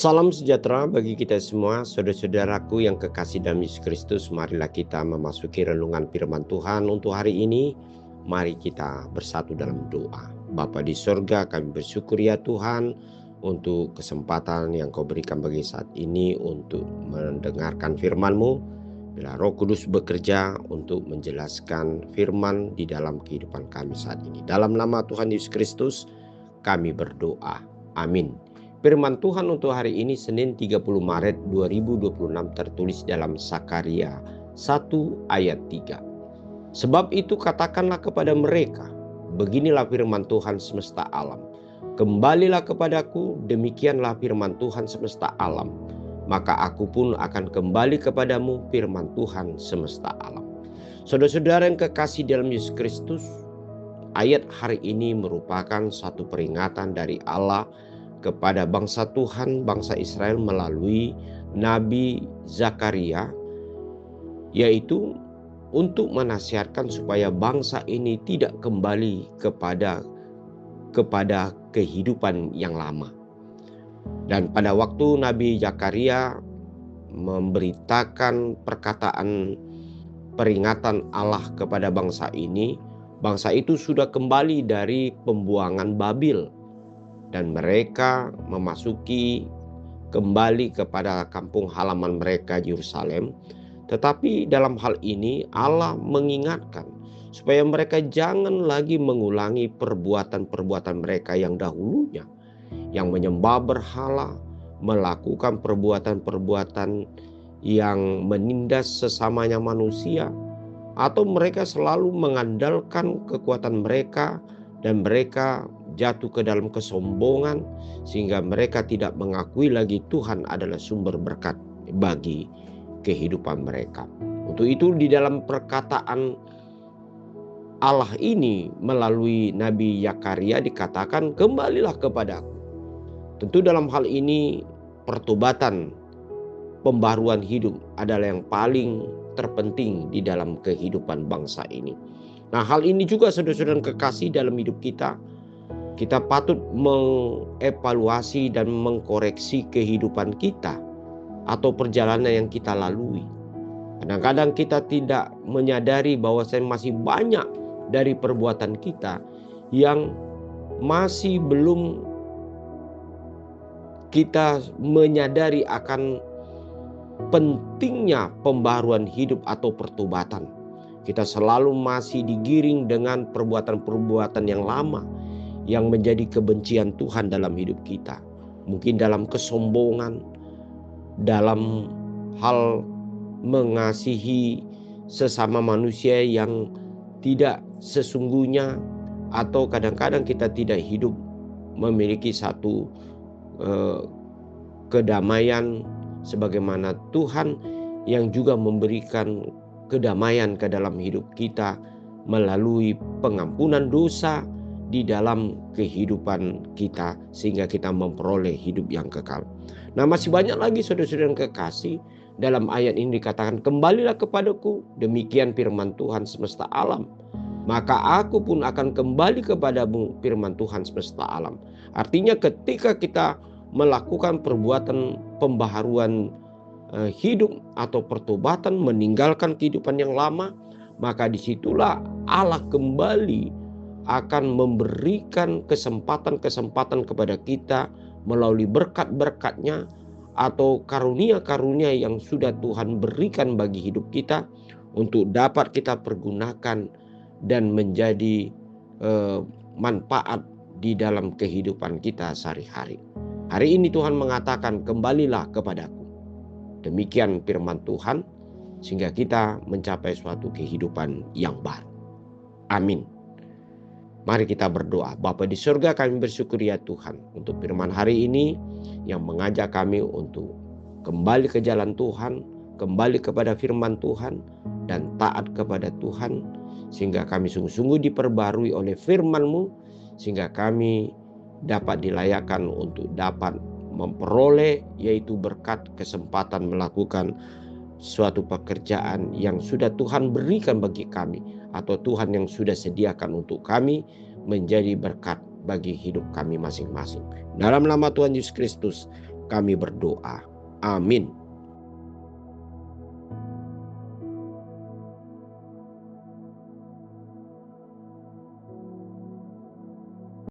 Salam sejahtera bagi kita semua, saudara-saudaraku yang kekasih dalam Yesus Kristus. Marilah kita memasuki renungan firman Tuhan untuk hari ini. Mari kita bersatu dalam doa. Bapa di sorga, kami bersyukur ya Tuhan untuk kesempatan yang Kau berikan bagi saat ini untuk mendengarkan firman-Mu. Bila Roh Kudus bekerja untuk menjelaskan firman di dalam kehidupan kami saat ini. Dalam nama Tuhan Yesus Kristus kami berdoa. Amin. Firman Tuhan untuk hari ini Senin 30 Maret 2026 tertulis dalam Sakaria 1 ayat 3. Sebab itu katakanlah kepada mereka, beginilah firman Tuhan semesta alam. Kembalilah kepadaku, demikianlah firman Tuhan semesta alam. Maka aku pun akan kembali kepadamu, firman Tuhan semesta alam. Saudara-saudara yang kekasih dalam Yesus Kristus, ayat hari ini merupakan satu peringatan dari Allah kepada bangsa Tuhan, bangsa Israel melalui Nabi Zakaria, yaitu untuk menasihatkan supaya bangsa ini tidak kembali kepada kehidupan yang lama. Dan pada waktu Nabi Zakaria memberitakan perkataan peringatan Allah kepada bangsa itu sudah kembali dari pembuangan Babil. Dan mereka memasuki kembali kepada kampung halaman mereka Yerusalem. Tetapi dalam hal ini Allah mengingatkan supaya mereka jangan lagi mengulangi perbuatan-perbuatan mereka yang dahulunya, yang menyembah berhala, melakukan perbuatan-perbuatan yang menindas sesamanya manusia, atau mereka selalu mengandalkan kekuatan mereka dan mereka jatuh ke dalam kesombongan sehingga mereka tidak mengakui lagi Tuhan adalah sumber berkat bagi kehidupan mereka. Untuk itu di dalam perkataan Allah ini melalui Nabi Zakaria dikatakan kembalilah kepadaku. Tentu dalam hal ini pertobatan, pembaruan hidup adalah yang paling terpenting di dalam kehidupan bangsa ini. Nah, hal ini juga saudara-saudara yang kekasih dalam hidup kita patut mengevaluasi dan mengkoreksi kehidupan kita atau perjalanan yang kita lalui. Kadang-kadang kita tidak menyadari bahwa masih banyak dari perbuatan kita yang masih belum kita menyadari akan pentingnya pembaruan hidup atau pertobatan. Kita selalu masih digiring dengan perbuatan-perbuatan yang lama yang menjadi kebencian Tuhan dalam hidup kita. Mungkin dalam kesombongan, dalam hal mengasihi sesama manusia yang tidak sesungguhnya, atau kadang-kadang kita tidak hidup memiliki satu kedamaian sebagaimana Tuhan yang juga memberikan kedamaian ke dalam hidup kita melalui pengampunan dosa di dalam kehidupan kita sehingga kita memperoleh hidup yang kekal. Nah, masih banyak lagi saudara-saudara yang kekasih dalam ayat ini dikatakan kembalilah kepadaku, demikian firman Tuhan semesta alam. Maka aku pun akan kembali kepadamu, firman Tuhan semesta alam. Artinya ketika kita melakukan perbuatan pembaharuan hidup atau pertobatan, meninggalkan kehidupan yang lama, maka disitulah Allah kembali akan memberikan kesempatan-kesempatan kepada kita melalui berkat-berkat-Nya atau karunia-karunia yang sudah Tuhan berikan bagi hidup kita untuk dapat kita pergunakan dan menjadi manfaat di dalam kehidupan kita sehari-hari. Hari ini Tuhan mengatakan kembalilah kepadaku. Demikian firman Tuhan sehingga kita mencapai suatu kehidupan yang baru. Amin. Mari kita berdoa. Bapa di surga, kami bersyukur ya Tuhan untuk firman hari ini yang mengajak kami untuk kembali ke jalan Tuhan, kembali kepada firman Tuhan dan taat kepada Tuhan sehingga kami sungguh-sungguh diperbarui oleh firman-Mu sehingga kami dapat dilayakkan untuk dapat memperoleh, yaitu berkat kesempatan melakukan suatu pekerjaan yang sudah Tuhan berikan bagi kami, atau Tuhan yang sudah sediakan untuk kami, menjadi berkat bagi hidup kami masing-masing. Dalam nama Tuhan Yesus Kristus kami berdoa. Amin.